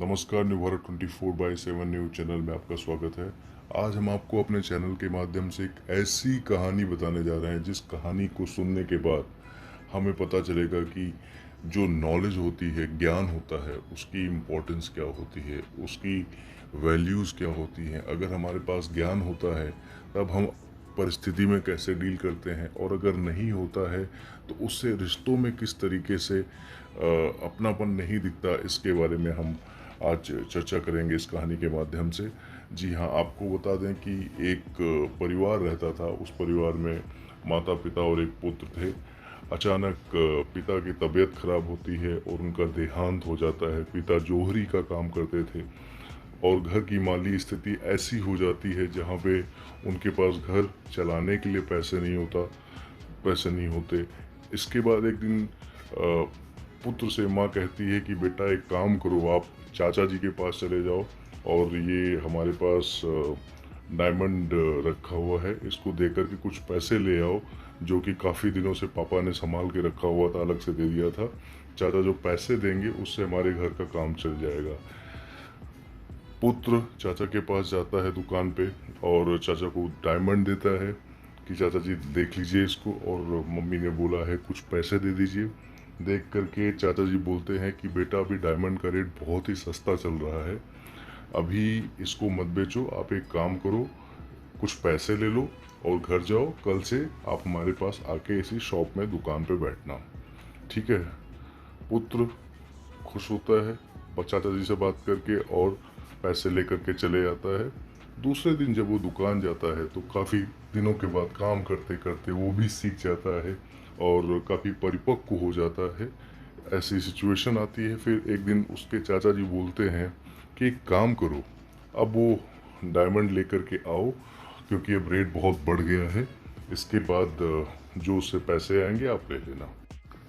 नमस्कार, new Bharat 24/7 news channel में आपका स्वागत है। आज हम आपको अपने चैनल के माध्यम से एक ऐसी कहानी बताने जा रहे हैं जिस कहानी को सुनने के बाद हमें पता चलेगा कि जो नॉलेज होती है, ज्ञान होता है, उसकी इम्पोर्टेंस क्या होती है, उसकी वैल्यूज़ क्या होती हैं। अगर हमारे पास ज्ञान होता है तब हम परिस्थिति में कैसे डील करते हैं, और अगर नहीं होता है तो उससे रिश्तों में किस तरीके से अपनापन नहीं दिखता, इसके बारे में हम आज चर्चा करेंगे इस कहानी के माध्यम से। जी हाँ, आपको बता दें कि एक परिवार रहता था। उस परिवार में माता पिता और एक पुत्र थे। अचानक पिता की तबीयत खराब होती है और उनका देहांत हो जाता है। पिता जोहरी का काम करते थे और घर की माली स्थिति ऐसी हो जाती है जहाँ पे उनके पास घर चलाने के लिए पैसे नहीं होते। इसके बाद एक दिन पुत्र से माँ कहती है कि बेटा एक काम करो, आप चाचा जी के पास चले जाओ और ये हमारे पास डायमंड रखा हुआ है, इसको दे कर के कुछ पैसे ले आओ, जो कि काफ़ी दिनों से पापा ने संभाल के रखा हुआ था, अलग से दे दिया था। चाचा जो पैसे देंगे उससे हमारे घर का काम चल जाएगा। पुत्र चाचा के पास जाता है दुकान पे और चाचा को डायमंड देता है कि चाचा जी देख लीजिए इसको, और मम्मी ने बोला है कुछ पैसे दे दीजिए। देख करके चाचा जी बोलते हैं कि बेटा अभी डायमंड का रेट बहुत ही सस्ता चल रहा है, अभी इसको मत बेचो, आप एक काम करो, कुछ पैसे ले लो और घर जाओ, कल से आप हमारे पास आके इसी शॉप में दुकान पे बैठना, ठीक है। पुत्र खुश होता है चाचा जी से बात करके और पैसे लेकर के चले जाता है। दूसरे दिन जब वो दुकान जाता है तो काफ़ी दिनों के बाद काम करते करते वो भी सीख जाता है और काफ़ी परिपक्व हो जाता है। ऐसी सिचुएशन आती है। फिर एक दिन उसके चाचा जी बोलते हैं कि एक काम करो, अब वो डायमंड लेकर के आओ, क्योंकि अब रेट बहुत बढ़ गया है, इसके बाद जो उससे पैसे आएंगे आप ले लेना।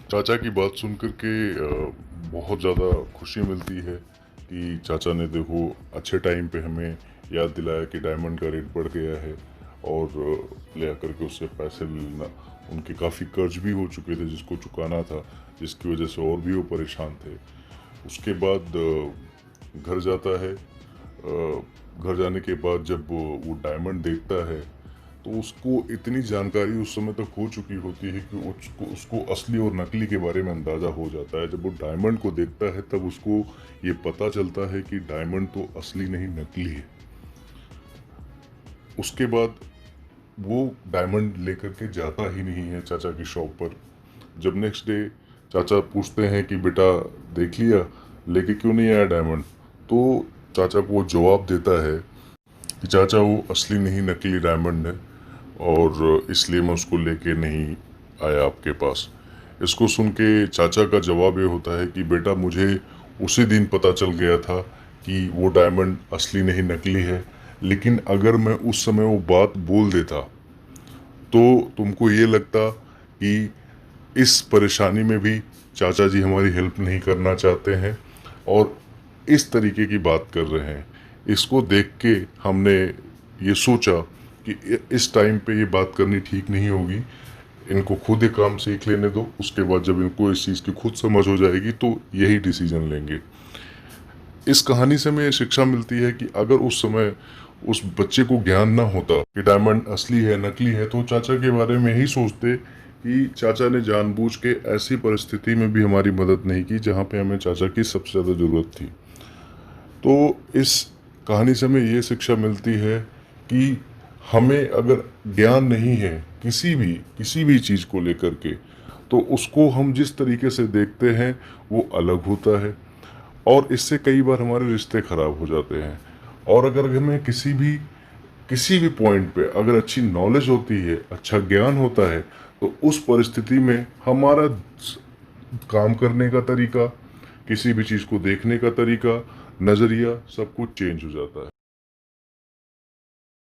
चाचा की बात सुन कर के बहुत ज़्यादा खुशी मिलती है कि चाचा ने देखो अच्छे टाइम पे हमें याद दिलाया कि डायमंड का रेट बढ़ गया है, और ले आकर के उससे पैसे ले लेना। उनके काफ़ी कर्ज भी हो चुके थे जिसको चुकाना था, जिसकी वजह से और भी वो परेशान थे। उसके बाद घर जाता है। घर जाने के बाद जब वो डायमंड देखता है तो उसको इतनी जानकारी उस समय तक हो चुकी होती है कि उसको असली और नकली के बारे में अंदाज़ा हो जाता है। जब वो डायमंड को देखता है तब उसको ये पता चलता है कि डायमंड तो असली नहीं नकली है। उसके बाद वो डायमंड लेकर के जाता ही नहीं है चाचा की शॉप पर। जब नेक्स्ट डे चाचा पूछते हैं कि बेटा देख लिया, लेके क्यों नहीं आया डायमंड, तो चाचा को वो जवाब देता है कि चाचा वो असली नहीं नकली डायमंड है, और इसलिए मैं उसको लेके नहीं आया आपके पास। इसको सुन के चाचा का जवाब ये होता है कि बेटा मुझे उसी दिन पता चल गया था कि वो डायमंड असली नहीं नकली है, लेकिन अगर मैं उस समय वो बात बोल देता तो तुमको ये लगता कि इस परेशानी में भी चाचा जी हमारी हेल्प नहीं करना चाहते हैं और इस तरीके की बात कर रहे हैं। इसको देख के हमने ये सोचा कि इस टाइम पे ये बात करनी ठीक नहीं होगी, इनको खुद ही काम सीख लेने दो, उसके बाद जब इनको इस चीज़ की खुद समझ हो जाएगी तो यही डिसीजन लेंगे। इस कहानी से हमें शिक्षा मिलती है कि अगर उस समय उस बच्चे को ज्ञान ना होता कि डायमंड असली है नकली है, तो चाचा के बारे में ही सोचते कि चाचा ने जानबूझ के ऐसी परिस्थिति में भी हमारी मदद नहीं की जहाँ पे हमें चाचा की सबसे ज़्यादा ज़रूरत थी। तो इस कहानी से हमें ये शिक्षा मिलती है कि हमें अगर ज्ञान नहीं है किसी भी चीज़ को लेकर के, तो उसको हम जिस तरीके से देखते हैं वो अलग होता है, और इससे कई बार हमारे रिश्ते खराब हो जाते हैं। और अगर हमें किसी भी पॉइंट पे अगर अच्छी नॉलेज होती है, अच्छा ज्ञान होता है, तो उस परिस्थिति में हमारा काम करने का तरीका, किसी भी चीज़ को देखने का तरीका, नज़रिया, सब कुछ चेंज हो जाता है।